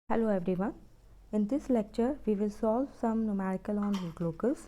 Hello everyone. In this lecture we will solve some numerical on root locus.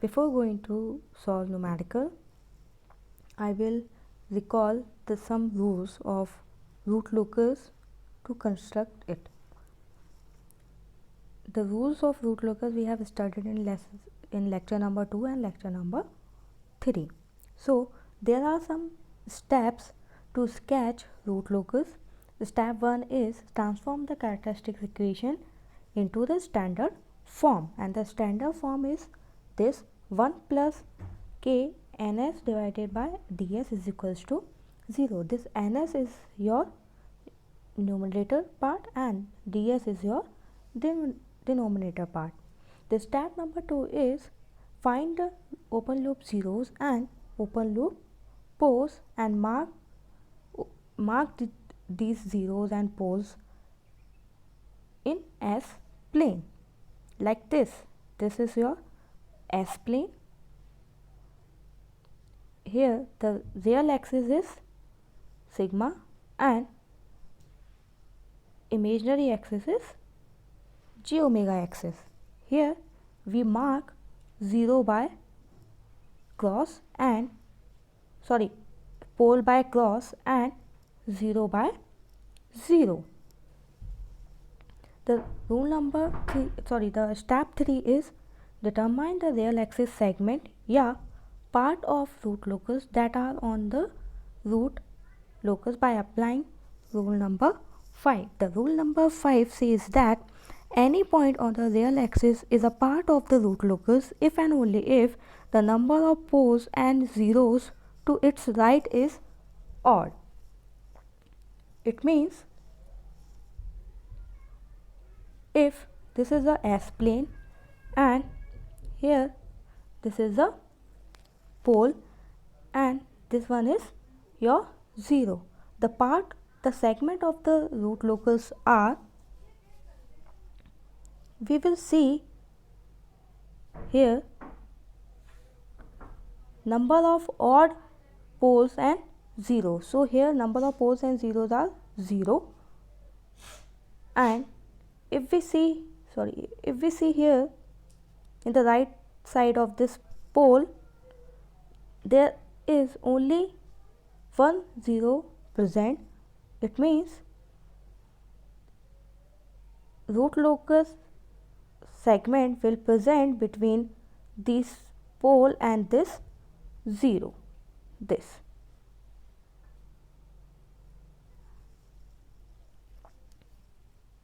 Before going to solve numerical, I will recall some rules of root locus to construct it. The rules of root locus we have studied in lecture number 2 and lecture number 3. So there are some steps to sketch root locus. Step 1 is transform the characteristics equation into the standard form, and the standard form is this: 1 plus k ns divided by ds is equals to 0. This ns is your numerator part and ds is your denominator part. The step number 2 is find the open loop zeros and open loop poles and mark these zeros and poles in S plane like this. This is your S plane. Here the real axis is sigma and imaginary axis is j omega axis. Here we mark 0 by cross and pole by cross and 0 by 0. The step 3 is determine the real axis segment या part of root locus that are on the root locus by applying rule number 5. The rule number 5 says that any point on the real axis is a part of the root locus if and only if the number of poles and zeros to its right is odd. It means if this is the S plane and here this is the pole and this one is your 0, the segment of the root locus are, we will see here number of odd poles and zeros. So here number of poles and zeros are 0, and if we see here in the right side of this pole there is only 1 0 present. It means root locus segment will present between this pole and this 0. This.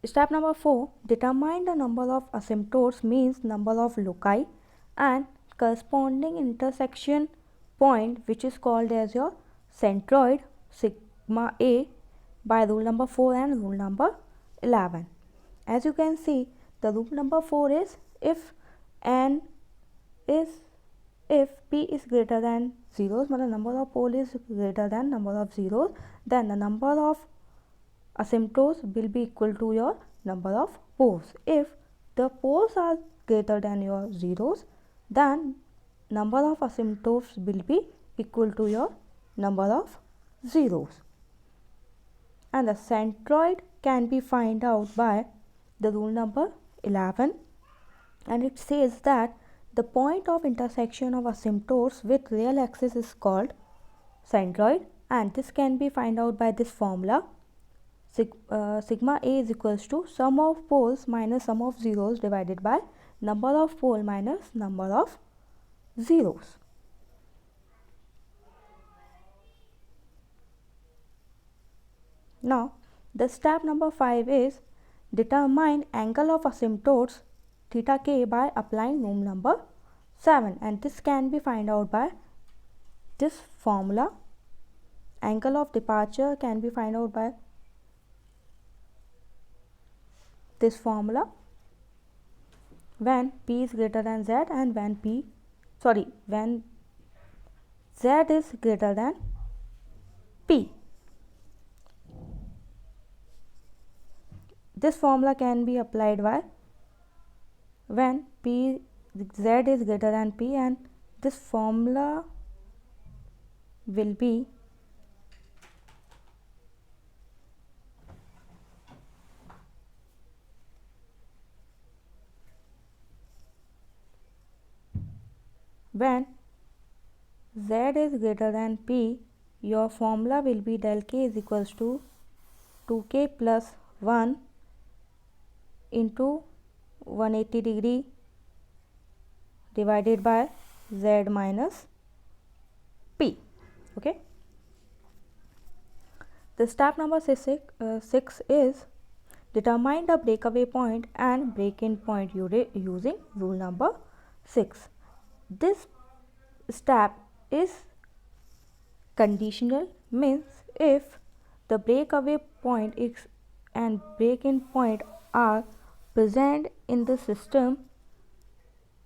Step number 4, determine the number of asymptotes, means number of loci and corresponding intersection point, which is called as your centroid sigma a, by rule number 4 and rule number 11. As you can see, the rule number 4 is if p is greater than zeros, the number of pole is greater than number of zeros, then the number of asymptotes will be equal to your number of poles. If the poles are greater than your zeros, then number of asymptotes will be equal to your number of zeros. And the centroid can be found out by the rule number 11, and it says that the point of intersection of asymptotes with real axis is called centroid, and this can be found out by this formula: sigma a is equals to sum of poles minus sum of zeros divided by number of pole minus number of zeros. Now the step number 5 is determine angle of asymptotes theta k by applying rule number 7, and this can be found out by this formula. Angle of departure can be found out by this formula: when p is greater than z and when z is greater than p. This formula can be applied by when z is greater than p, and this formula will be when z is greater than p, your formula will be del k is equals to 2k plus 1 into 180 degree divided by z minus p. Okay. The step number 6 is determine the breakaway point and break-in point using rule number 6. This step is conditional, means if the breakaway point is and break-in point are present in the system,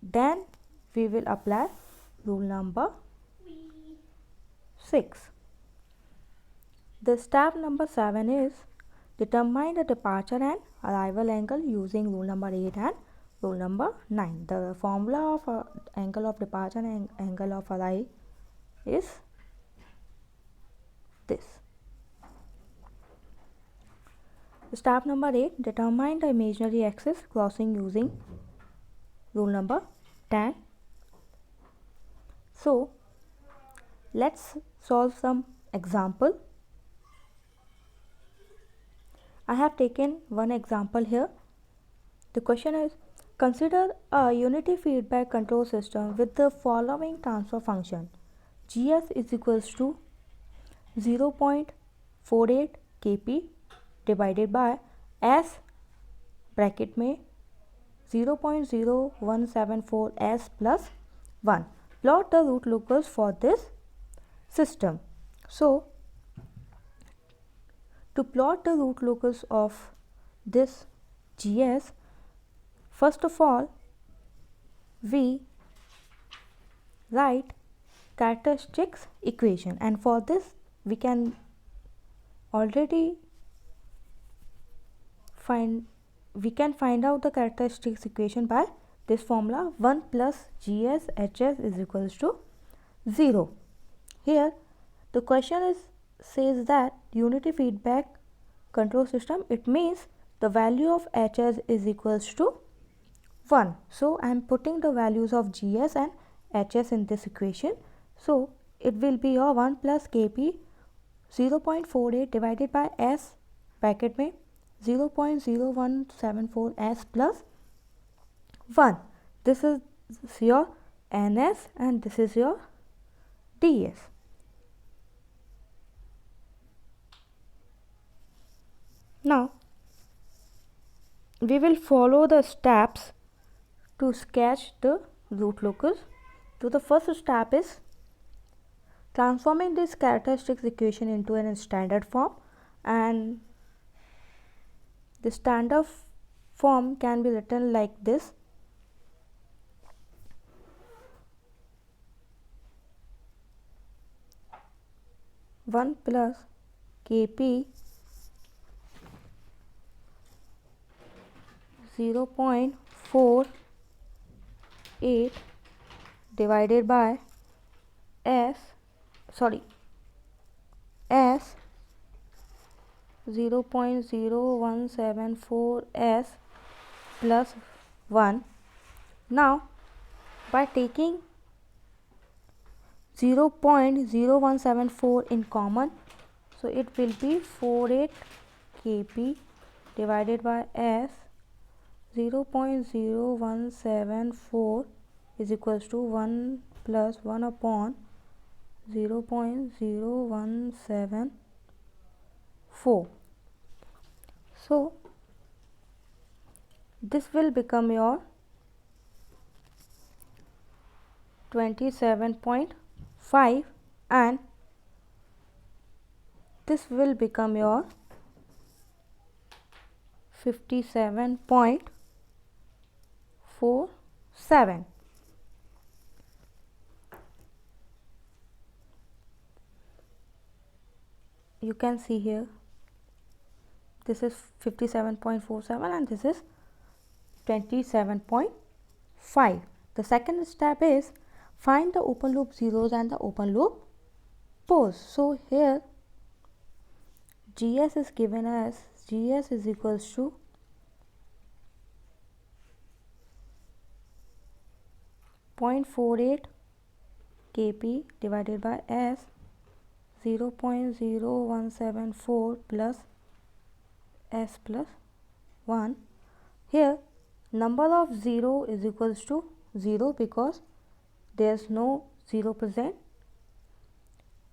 then we will apply rule number 6. The step number 7 is determine the departure and arrival angle using rule number 8 and rule number 9. The formula of angle of departure and angle of arrival is this. Step number 8, determine the imaginary axis crossing using rule number 10. So let's solve some example. I have taken one example here. The question is, consider a unity feedback control system with the following transfer function. GS is equals to 0.48 kp divided by S bracket में 0.0174 S plus 1. Plot the root locus for this system. So to plot the root locus of this GS, first of all we write characteristics equation, and for this we can already find out the characteristics equation by this formula 1 plus GS HS is equals to 0. Here the question says that unity feedback control system, it means the value of HS is equals to 1. So I am putting the values of GS and HS in this equation. So it will be your 1 plus kp 0.48 divided by S bracket में 0.0174 S plus 1. This is your NS and this is your DS. Now we will follow the steps to sketch the root locus. So the first step is transforming this characteristics equation into a standard form, and the standard form can be written like this. One plus kp 0.48 divided by S 0.0174 S plus 1. Now by taking 0.0174 in common, so it will be 48 kp divided by S 0.0174 is equals to 1 plus 1 upon 0.0174. So this will become your 27.5 and this will become your 57.47. You can see here this is 57.47 and this is 27.5. The second step is find the open loop zeros and the open loop poles. So here GS is given as GS is equals to 0.48 Kp divided by S 0.0174 plus S plus 1. Here number of 0 is equals to 0 because there is no 0 present,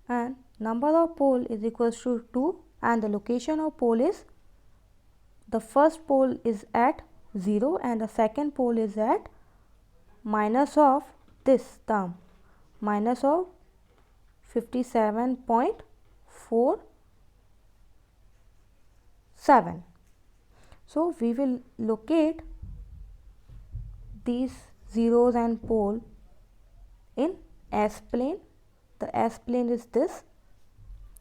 and number of pole is equals to 2, and the location of pole is, the first pole is at 0 and the second pole is at minus of this term, minus of 57.47. So we will locate these zeros and pole in S plane. The S plane is this,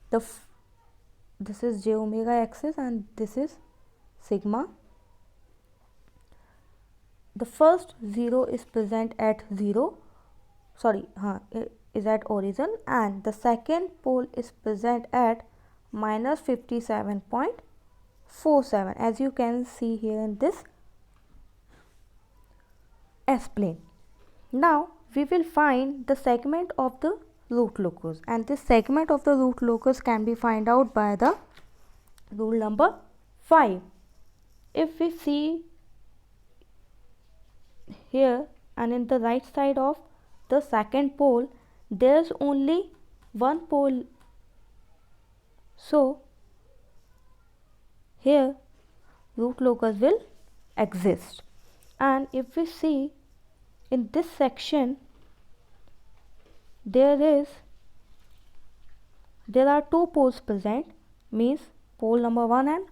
this is j omega axis and this is sigma. The first 0 is present at 0, is at origin, and the second pole is present at minus 57.47, as you can see here in this S plane. Now we will find the segment of the root locus, and this segment of the root locus can be found out by the rule number 5. If we see here and in the right side of the second pole there is only one pole, so here root locus will exist. And if we see in this section there are two poles present, means pole number 1 and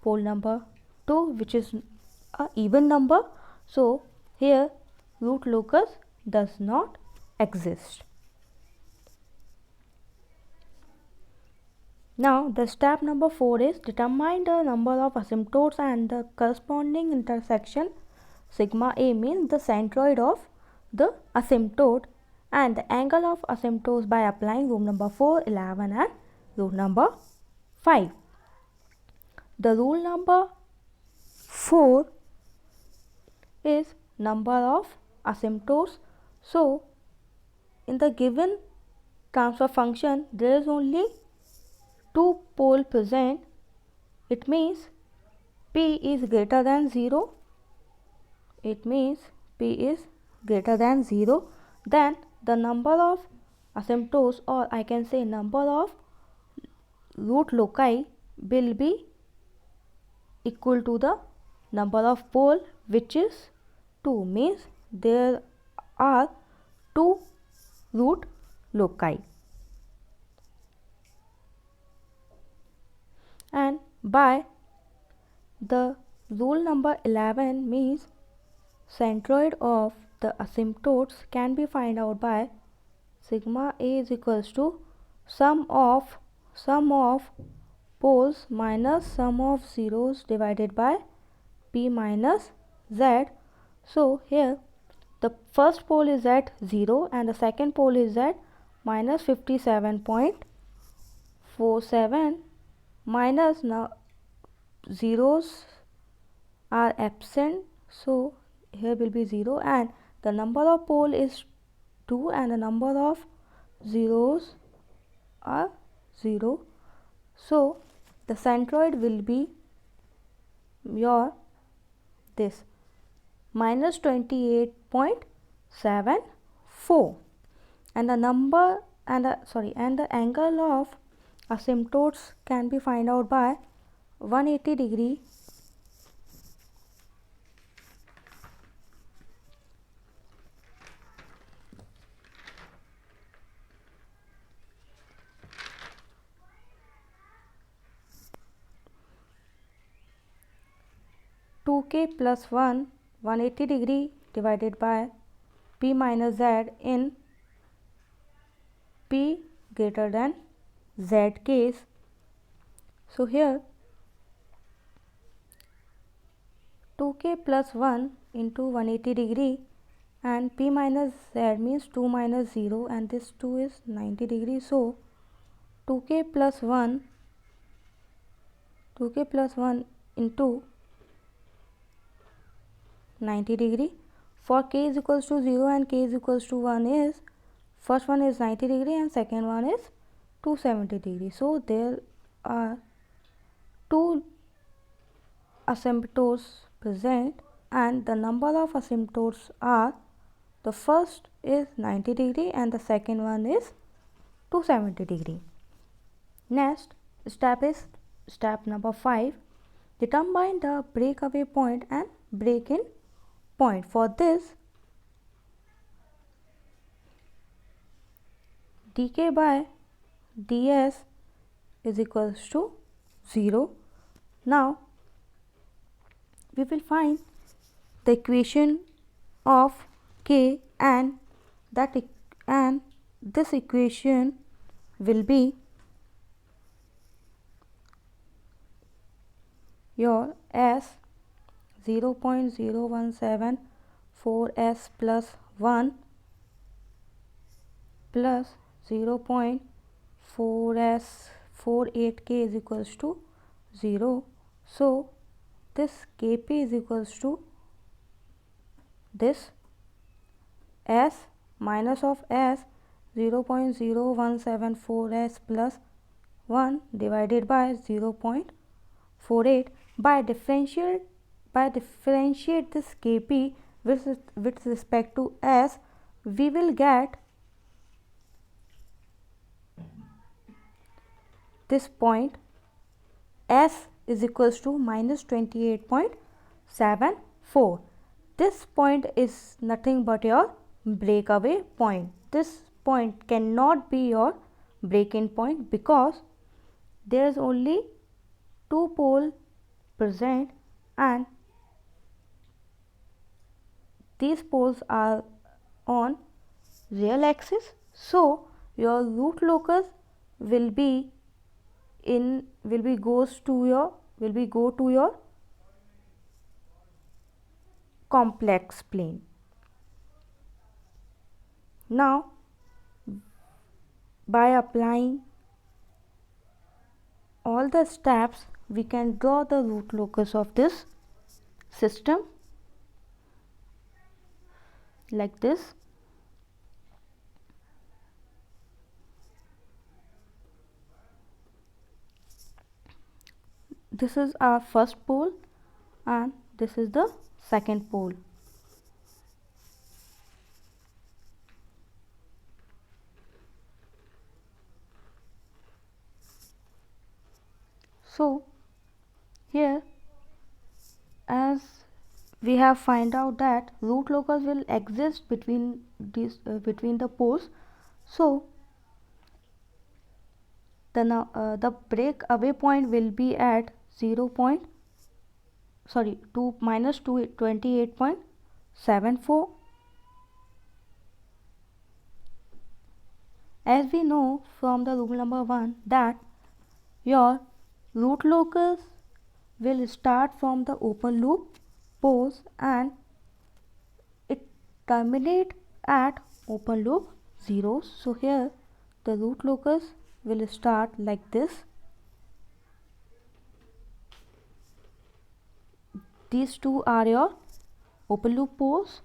pole number 2, which is a even number, so here root locus does not exist. Now the step number 4 is determine the number of asymptotes and the corresponding intersection. Sigma A means the centroid of the asymptote and the angle of asymptotes by applying rule number 4, 11 and rule number 5. The rule number 4 is number of asymptotes. So in the given transfer function there is only two pole present, it means P is greater than 0, then the number of asymptotes, or I can say number of root loci, will be equal to the number of pole, which is 2, means there are two root loci. And by the rule number 11 means centroid of the asymptotes can be found out by sigma A is equals to sum of poles minus sum of zeros divided by P minus Z. So here the first pole is at 0 and the second pole is at minus 57.47, minus, now zeros are absent, so here will be 0, and the number of pole is 2 and the number of zeros are 0, so the centroid will be your this minus 28.74, and the number and the angle of asymptotes can be found out by 180 degree (2k plus 1) 180 degree divided by P minus Z in P greater than Z case. So here 2k plus 1 into 180 degree and P minus Z means 2 minus 0 and this 2 is 90 degree. So 2k plus 1 into 90 degree for k is equals to 0 and k is equals to 1 is first one is 90 degree and second one is 270 degree. So there are two asymptotes present and the number of asymptotes are, the first is 90 degree and the second one is 270 degree. Next step is step number 5. Determine the breakaway point and break-in point. For this, dk by ds is equals to 0. Now we will find the equation of k and this equation will be your s 0.0174s plus 1 plus 0.4s48k is equals to 0. So this kp is equals to this s minus of s 0.0174s plus 1 divided by 0.48. By differentiate this kp with respect to s, we will get this point s is equals to minus 28.74. This point is nothing but your breakaway point. This point cannot be your break-in point because there is only two poles present and these poles are on real axis. So your root locus will go to your complex plane. Now by applying all the steps, we can draw the root locus of this system like this. This is our first pole and this is the second pole. So here, as we have find out that root locus will exist between the poles, so the breakaway point will be at 28.74. As we know from the rule number 1 that your root locus will start from the open loop poles and it terminate at open loop zeros. So here the root locus will start like this. These two are your open loop poles.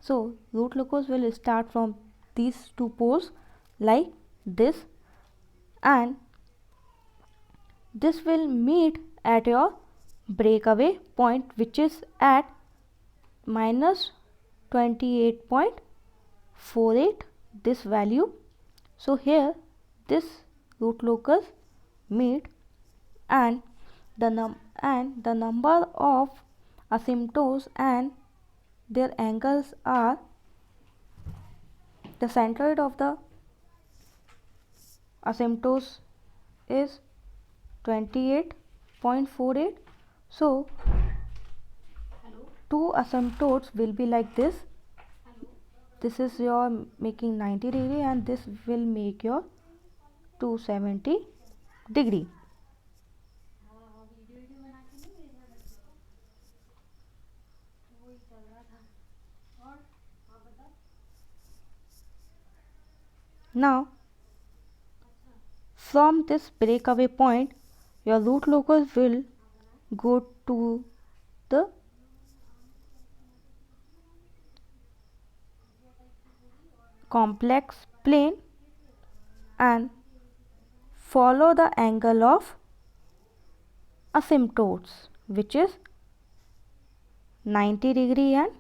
So root locus will start from these two poles like this and this will meet at your breakaway point, which is at minus 28.48, this value. So here this root locus meet and the number of asymptotes and their angles are, the centroid of the asymptotes is 28.48. So two asymptotes will be like this. This is your making 90 degree and this will make your 270 degree. Now from this breakaway point, your root locus will go to the complex plane and follow the angle of asymptotes, which is 90 degree and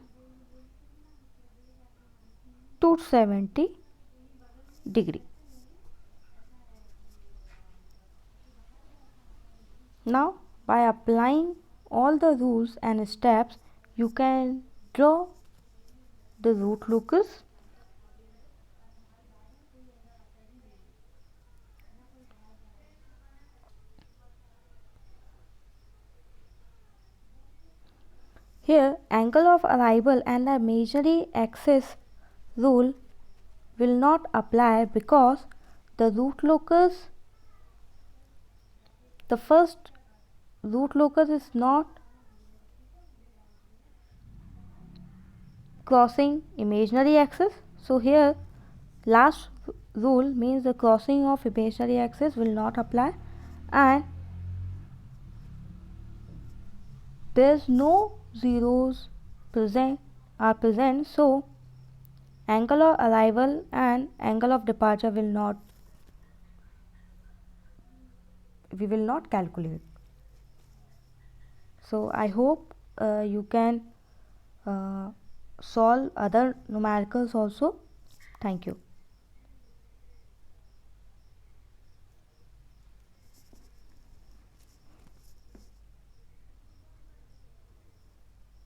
270 degree. Now by applying all the rules and steps, you can draw the root locus. Here angle of arrival and the imaginary axis rule will not apply because the root locus, the first root locus is not crossing imaginary axis. So here last rule means the crossing of imaginary axis will not apply, and there is no zeros are present, so angle of arrival and angle of departure we will not calculate. So I hope you can solve other numericals also. Thank you.